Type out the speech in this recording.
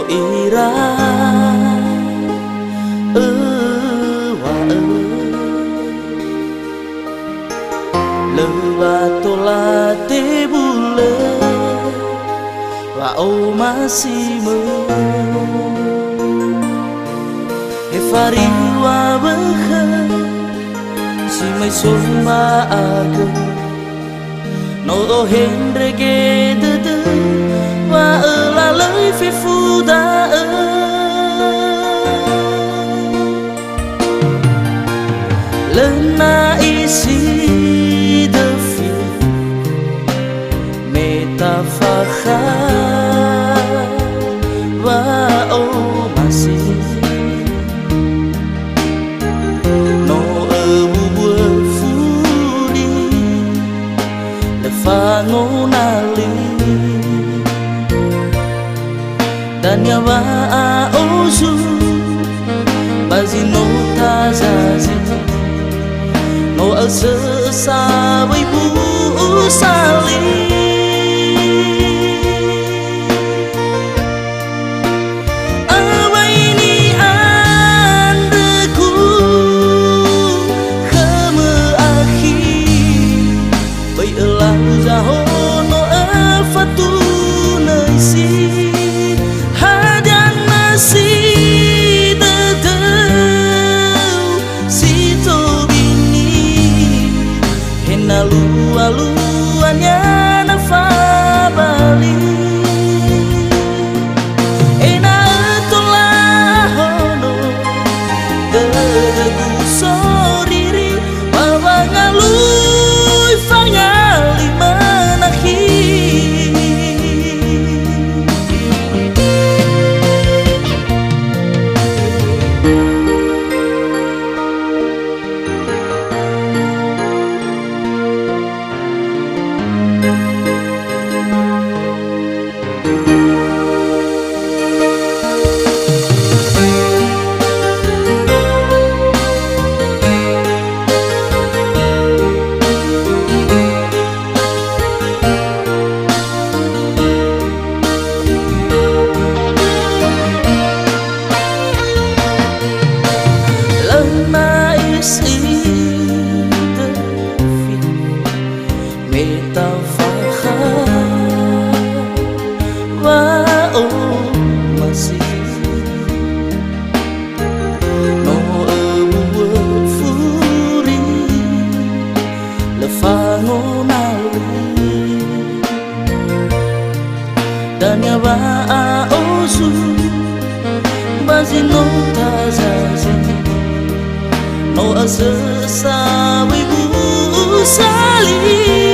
ira tola te bule wa o masimo e fari wa bekha si mai soma aga no o hendre ge de wa la lei fe fuda lena isi fakha wa o masih no bu furi le fango nali dan ya wa ozu bazino tazazi no asa sabai bu sali Lalu-laluannya nafa bali ena tolah hono degu soriri bahwa ngalui fangali menahi dan ya ba ozu bazino tazazi no asa sawi bu sali